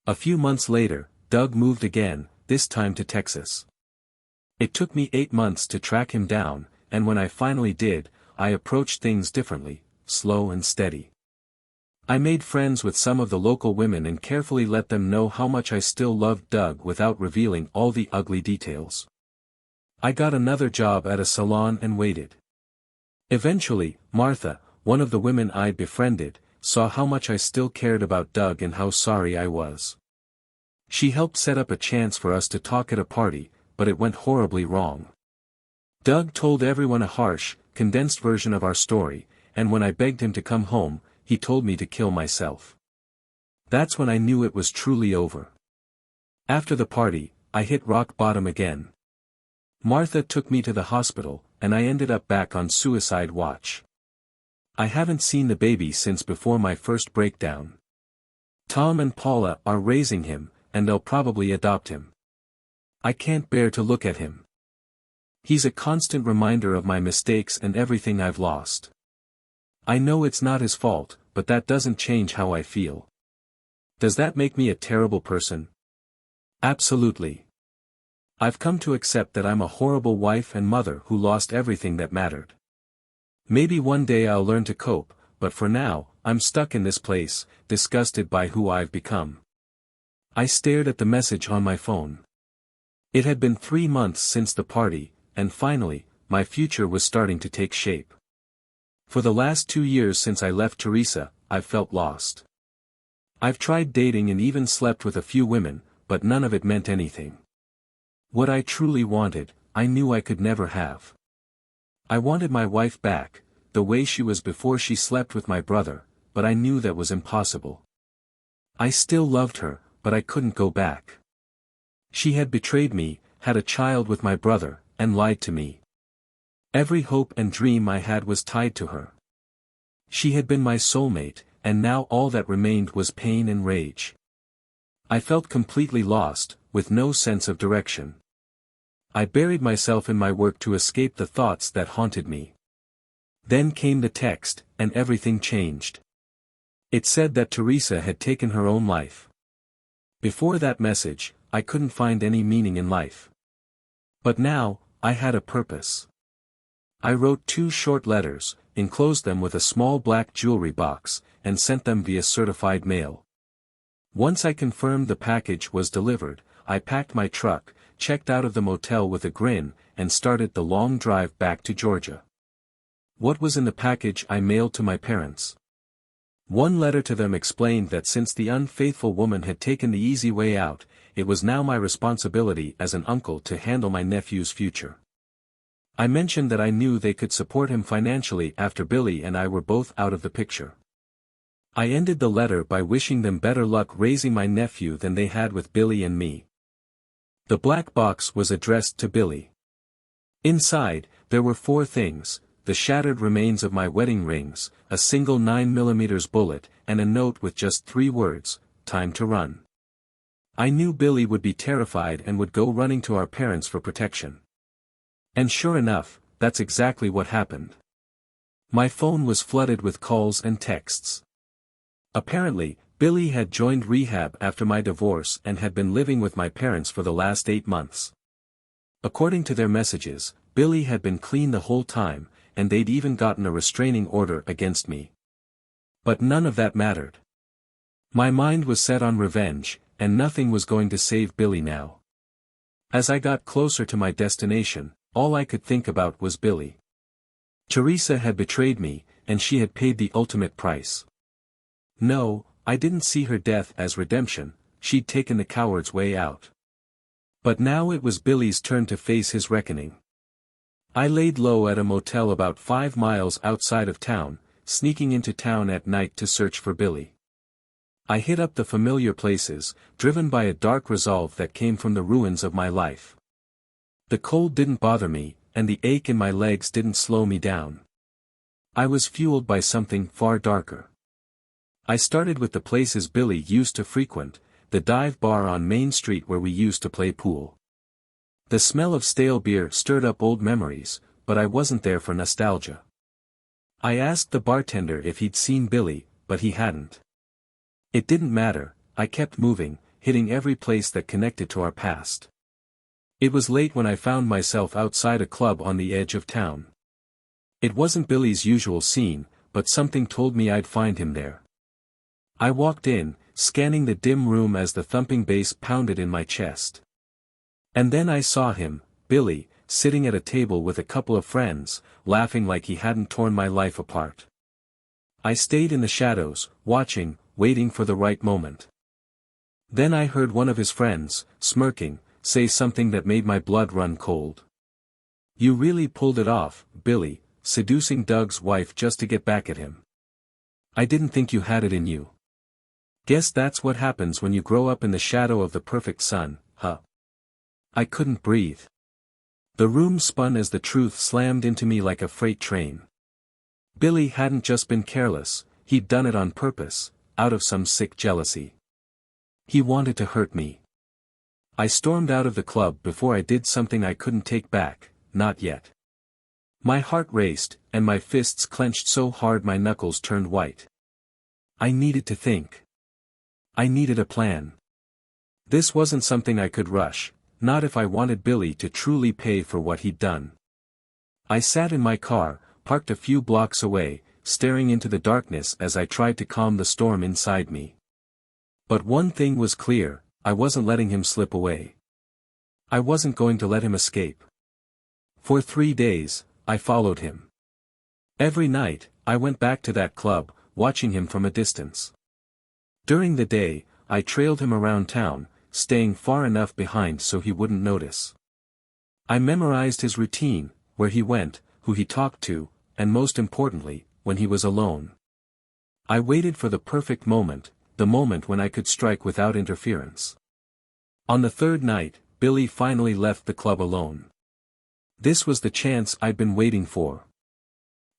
A few months later, Doug moved again, this time to Texas. It took me 8 months to track him down, and when I finally did, I approached things differently, slow and steady. I made friends with some of the local women and carefully let them know how much I still loved Doug without revealing all the ugly details. I got another job at a salon and waited. Eventually, Martha, one of the women I'd befriended, saw how much I still cared about Doug and how sorry I was. She helped set up a chance for us to talk at a party, but it went horribly wrong. Doug told everyone a harsh, condensed version of our story, and when I begged him to come home, he told me to kill myself. That's when I knew it was truly over. After the party, I hit rock bottom again. Martha took me to the hospital, and I ended up back on suicide watch. I haven't seen the baby since before my first breakdown. Tom and Paula are raising him, and they'll probably adopt him. I can't bear to look at him. He's a constant reminder of my mistakes and everything I've lost. I know it's not his fault, but that doesn't change how I feel. Does that make me a terrible person? Absolutely. I've come to accept that I'm a horrible wife and mother who lost everything that mattered. Maybe one day I'll learn to cope, but for now, I'm stuck in this place, disgusted by who I've become. I stared at the message on my phone. It had been 3 months since the party, and finally, my future was starting to take shape. For the last 2 years since I left Teresa, I've felt lost. I've tried dating and even slept with a few women, but none of it meant anything. What I truly wanted, I knew I could never have. I wanted my wife back, the way she was before she slept with my brother, but I knew that was impossible. I still loved her, but I couldn't go back. She had betrayed me, had a child with my brother, and lied to me. Every hope and dream I had was tied to her. She had been my soulmate, and now all that remained was pain and rage. I felt completely lost, with no sense of direction. I buried myself in my work to escape the thoughts that haunted me. Then came the text, and everything changed. It said that Teresa had taken her own life. Before that message, I couldn't find any meaning in life. But now, I had a purpose. I wrote 2 short letters, enclosed them with a small black jewelry box, and sent them via certified mail. Once I confirmed the package was delivered, I packed my truck, checked out of the motel with a grin, and started the long drive back to Georgia. What was in the package I mailed to my parents? One letter to them explained that since the unfaithful woman had taken the easy way out, it was now my responsibility as an uncle to handle my nephew's future. I mentioned that I knew they could support him financially after Billy and I were both out of the picture. I ended the letter by wishing them better luck raising my nephew than they had with Billy and me. The black box was addressed to Billy. Inside, there were 4 things: the shattered remains of my wedding rings, a single 9mm bullet, and a note with just 3 words, "Time to run." I knew Billy would be terrified and would go running to our parents for protection. And sure enough, that's exactly what happened. My phone was flooded with calls and texts. Apparently, Billy had joined rehab after my divorce and had been living with my parents for the last 8 months. According to their messages, Billy had been clean the whole time, and they'd even gotten a restraining order against me. But none of that mattered. My mind was set on revenge, and nothing was going to save Billy now. As I got closer to my destination, all I could think about was Billy. Teresa had betrayed me, and she had paid the ultimate price. No, I didn't see her death as redemption, she'd taken the coward's way out. But now it was Billy's turn to face his reckoning. I laid low at a motel about 5 miles outside of town, sneaking into town at night to search for Billy. I hit up the familiar places, driven by a dark resolve that came from the ruins of my life. The cold didn't bother me, and the ache in my legs didn't slow me down. I was fueled by something far darker. I started with the places Billy used to frequent, the dive bar on Main Street where we used to play pool. The smell of stale beer stirred up old memories, but I wasn't there for nostalgia. I asked the bartender if he'd seen Billy, but he hadn't. It didn't matter, I kept moving, hitting every place that connected to our past. It was late when I found myself outside a club on the edge of town. It wasn't Billy's usual scene, but something told me I'd find him there. I walked in, scanning the dim room as the thumping bass pounded in my chest. And then I saw him, Billy, sitting at a table with a couple of friends, laughing like he hadn't torn my life apart. I stayed in the shadows, watching, waiting for the right moment. Then I heard one of his friends, smirking, say something that made my blood run cold. "You really pulled it off, Billy, seducing Doug's wife just to get back at him. I didn't think you had it in you. Guess that's what happens when you grow up in the shadow of the perfect sun, huh?" I couldn't breathe. The room spun as the truth slammed into me like a freight train. Billy hadn't just been careless, he'd done it on purpose, out of some sick jealousy. He wanted to hurt me. I stormed out of the club before I did something I couldn't take back, not yet. My heart raced, and my fists clenched so hard my knuckles turned white. I needed to think. I needed a plan. This wasn't something I could rush, not if I wanted Billy to truly pay for what he'd done. I sat in my car, parked a few blocks away, staring into the darkness as I tried to calm the storm inside me. But one thing was clear, I wasn't letting him slip away. I wasn't going to let him escape. For 3 days, I followed him. Every night, I went back to that club, watching him from a distance. During the day, I trailed him around town, staying far enough behind so he wouldn't notice. I memorized his routine, where he went, who he talked to, and most importantly, when he was alone. I waited for the perfect moment, the moment when I could strike without interference. On the third night, Billy finally left the club alone. This was the chance I'd been waiting for.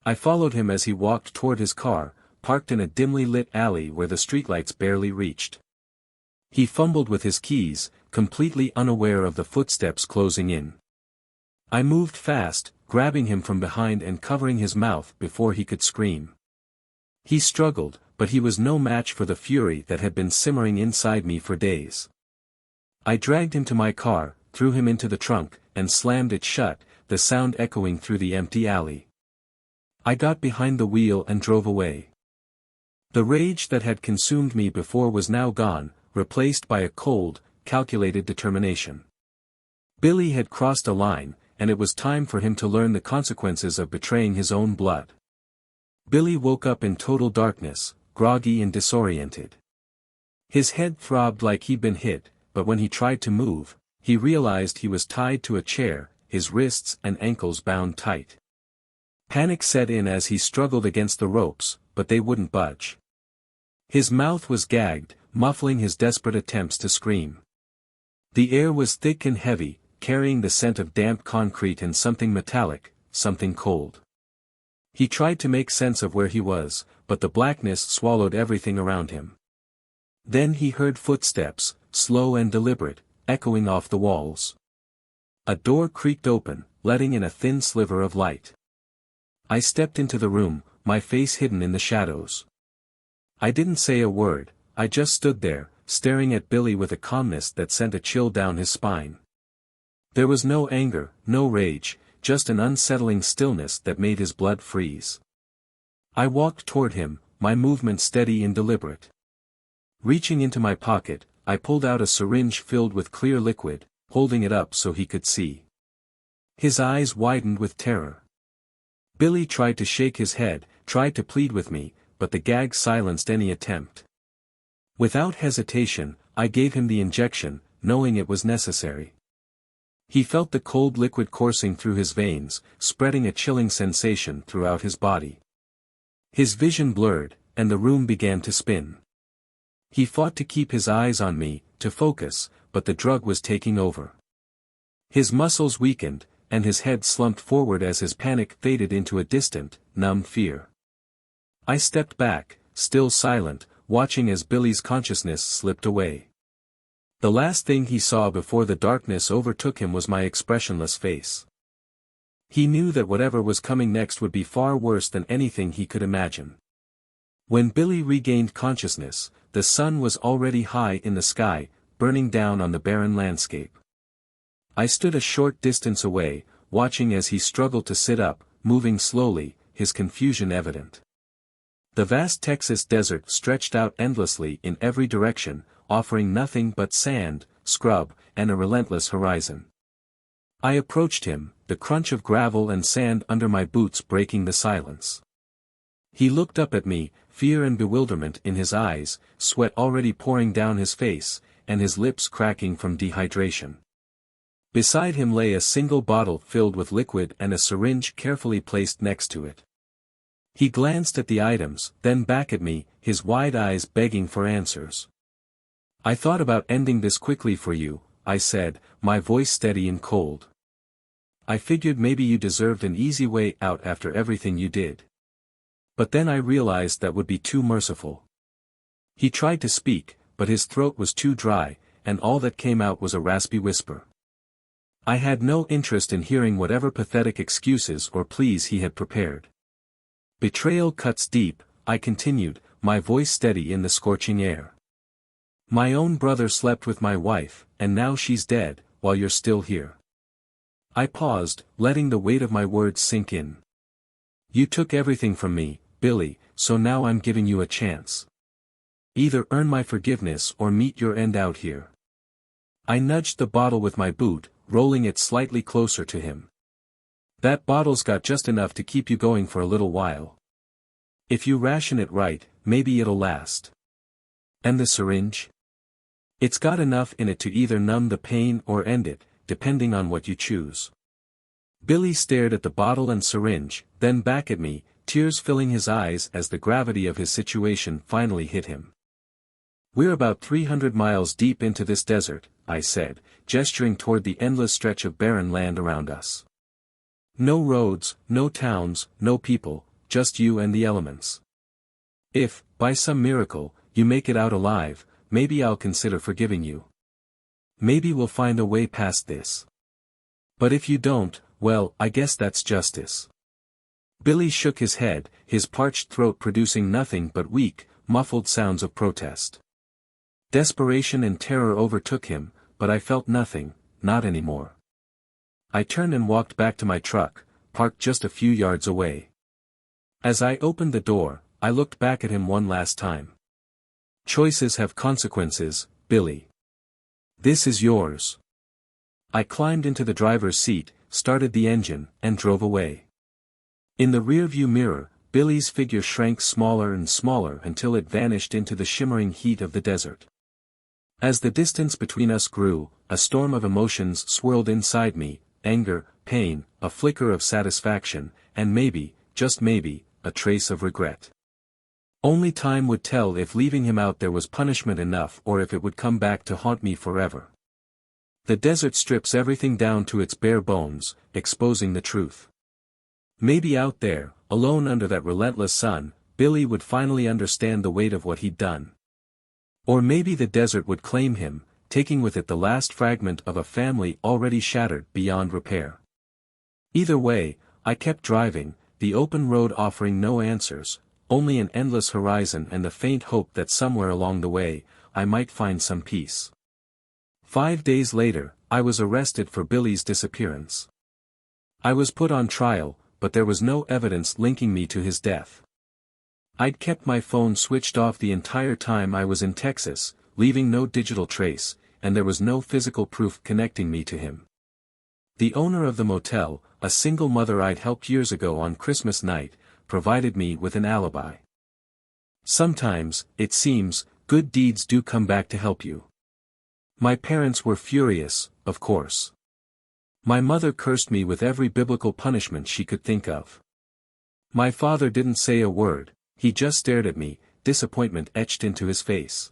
I followed him as he walked toward his car, parked in a dimly lit alley where the streetlights barely reached. He fumbled with his keys, completely unaware of the footsteps closing in. I moved fast, grabbing him from behind and covering his mouth before he could scream. He struggled, but he was no match for the fury that had been simmering inside me for days. I dragged him to my car, threw him into the trunk, and slammed it shut, the sound echoing through the empty alley. I got behind the wheel and drove away. The rage that had consumed me before was now gone, replaced by a cold, calculated determination. Billy had crossed a line, and it was time for him to learn the consequences of betraying his own blood. Billy woke up in total darkness, groggy and disoriented. His head throbbed like he'd been hit, but when he tried to move, he realized he was tied to a chair, his wrists and ankles bound tight. Panic set in as he struggled against the ropes, but they wouldn't budge. His mouth was gagged, muffling his desperate attempts to scream. The air was thick and heavy, carrying the scent of damp concrete and something metallic, something cold. He tried to make sense of where he was, but the blackness swallowed everything around him. Then he heard footsteps, slow and deliberate, echoing off the walls. A door creaked open, letting in a thin sliver of light. I stepped into the room, my face hidden in the shadows. I didn't say a word, I just stood there, staring at Billy with a calmness that sent a chill down his spine. There was no anger, no rage, just an unsettling stillness that made his blood freeze. I walked toward him, my movement steady and deliberate. Reaching into my pocket, I pulled out a syringe filled with clear liquid, holding it up so he could see. His eyes widened with terror. Billy tried to shake his head, tried to plead with me, but the gag silenced any attempt. Without hesitation, I gave him the injection, knowing it was necessary. He felt the cold liquid coursing through his veins, spreading a chilling sensation throughout his body. His vision blurred, and the room began to spin. He fought to keep his eyes on me, to focus, but the drug was taking over. His muscles weakened, and his head slumped forward as his panic faded into a distant, numb fear. I stepped back, still silent, watching as Billy's consciousness slipped away. The last thing he saw before the darkness overtook him was my expressionless face. He knew that whatever was coming next would be far worse than anything he could imagine. When Billy regained consciousness, the sun was already high in the sky, burning down on the barren landscape. I stood a short distance away, watching as he struggled to sit up, moving slowly, his confusion evident. The vast Texas desert stretched out endlessly in every direction, offering nothing but sand, scrub, and a relentless horizon. I approached him, the crunch of gravel and sand under my boots breaking the silence. He looked up at me, fear and bewilderment in his eyes, sweat already pouring down his face, and his lips cracking from dehydration. Beside him lay a single bottle filled with liquid and a syringe carefully placed next to it. He glanced at the items, then back at me, his wide eyes begging for answers. "I thought about ending this quickly for you," I said, my voice steady and cold. "I figured maybe you deserved an easy way out after everything you did. But then I realized that would be too merciful." He tried to speak, but his throat was too dry, and all that came out was a raspy whisper. I had no interest in hearing whatever pathetic excuses or pleas he had prepared. "Betrayal cuts deep," I continued, my voice steady in the scorching air. "My own brother slept with my wife, and now she's dead, while you're still here." I paused, letting the weight of my words sink in. "You took everything from me, Billy, so now I'm giving you a chance. Either earn my forgiveness or meet your end out here." I nudged the bottle with my boot, rolling it slightly closer to him. "That bottle's got just enough to keep you going for a little while. If you ration it right, maybe it'll last." "And the syringe?" "It's got enough in it to either numb the pain or end it, depending on what you choose." Billy stared at the bottle and syringe, then back at me, tears filling his eyes as the gravity of his situation finally hit him. "We're about 300 miles deep into this desert," I said, gesturing toward the endless stretch of barren land around us. "No roads, no towns, no people, just you and the elements. If, by some miracle, you make it out alive, maybe I'll consider forgiving you. Maybe we'll find a way past this. But if you don't, well, I guess that's justice." Billy shook his head, his parched throat producing nothing but weak, muffled sounds of protest. Desperation and terror overtook him, but I felt nothing, not anymore. I turned and walked back to my truck, parked just a few yards away. As I opened the door, I looked back at him one last time. "Choices have consequences, Billy. This is yours." I climbed into the driver's seat, started the engine, and drove away. In the rearview mirror, Billy's figure shrank smaller and smaller until it vanished into the shimmering heat of the desert. As the distance between us grew, a storm of emotions swirled inside me: anger, pain, a flicker of satisfaction, and maybe, just maybe, a trace of regret. Only time would tell if leaving him out there was punishment enough or if it would come back to haunt me forever. The desert strips everything down to its bare bones, exposing the truth. Maybe out there, alone under that relentless sun, Billy would finally understand the weight of what he'd done. Or maybe the desert would claim him, taking with it the last fragment of a family already shattered beyond repair. Either way, I kept driving, the open road offering no answers, only an endless horizon and the faint hope that somewhere along the way, I might find some peace. 5 days later, I was arrested for Billy's disappearance. I was put on trial, but there was no evidence linking me to his death. I'd kept my phone switched off the entire time I was in Texas, leaving no digital trace, and there was no physical proof connecting me to him. The owner of the motel, a single mother I'd helped years ago on Christmas night, provided me with an alibi. Sometimes, it seems, good deeds do come back to help you. My parents were furious, of course. My mother cursed me with every biblical punishment she could think of. My father didn't say a word, he just stared at me, disappointment etched into his face.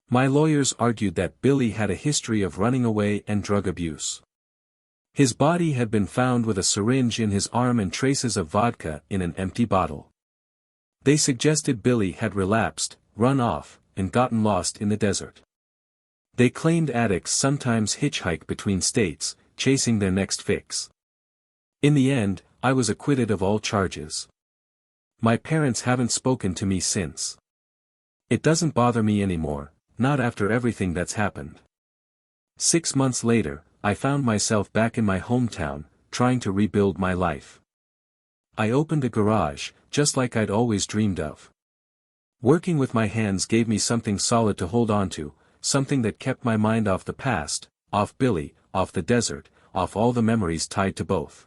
My lawyers argued that Billy had a history of running away and drug abuse. His body had been found with a syringe in his arm and traces of vodka in an empty bottle. They suggested Billy had relapsed, run off, and gotten lost in the desert. They claimed addicts sometimes hitchhike between states, chasing their next fix. In the end, I was acquitted of all charges. My parents haven't spoken to me since. It doesn't bother me anymore, not after everything that's happened. 6 months later, I found myself back in my hometown, trying to rebuild my life. I opened a garage, just like I'd always dreamed of. Working with my hands gave me something solid to hold on to, something that kept my mind off the past, off Billy, off the desert, off all the memories tied to both.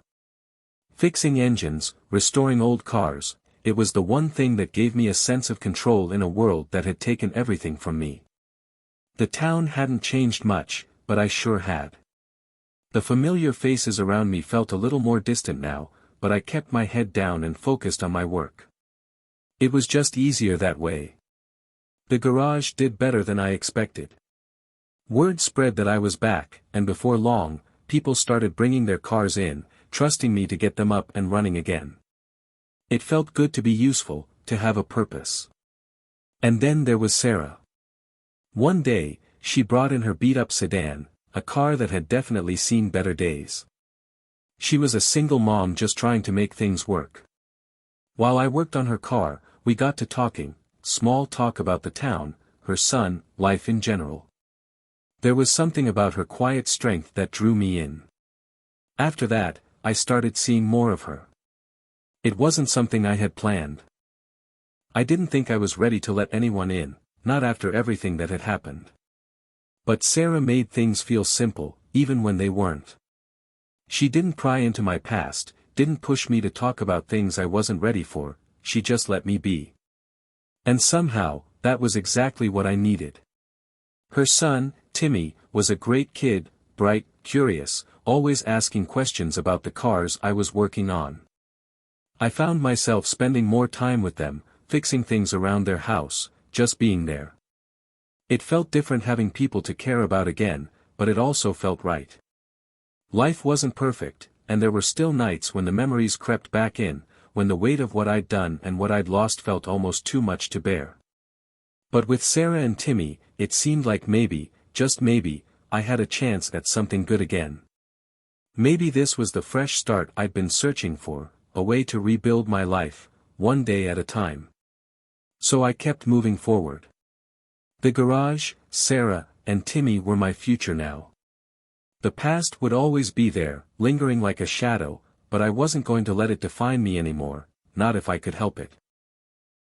Fixing engines, restoring old cars, it was the one thing that gave me a sense of control in a world that had taken everything from me. The town hadn't changed much, but I sure had. The familiar faces around me felt a little more distant now, but I kept my head down and focused on my work. It was just easier that way. The garage did better than I expected. Word spread that I was back, and before long, people started bringing their cars in, trusting me to get them up and running again. It felt good to be useful, to have a purpose. And then there was Sarah. One day, she brought in her beat-up sedan, a car that had definitely seen better days. She was a single mom just trying to make things work. While I worked on her car, we got to talking, small talk about the town, her son, life in general. There was something about her quiet strength that drew me in. After that, I started seeing more of her. It wasn't something I had planned. I didn't think I was ready to let anyone in, not after everything that had happened. But Sarah made things feel simple, even when they weren't. She didn't pry into my past, didn't push me to talk about things I wasn't ready for, she just let me be. And somehow, that was exactly what I needed. Her son, Timmy, was a great kid, bright, curious, always asking questions about the cars I was working on. I found myself spending more time with them, fixing things around their house, just being there. It felt different having people to care about again, but it also felt right. Life wasn't perfect, and there were still nights when the memories crept back in, when the weight of what I'd done and what I'd lost felt almost too much to bear. But with Sarah and Timmy, it seemed like maybe, just maybe, I had a chance at something good again. Maybe this was the fresh start I'd been searching for, a way to rebuild my life, one day at a time. So I kept moving forward. The garage, Sarah, and Timmy were my future now. The past would always be there, lingering like a shadow, but I wasn't going to let it define me anymore, not if I could help it.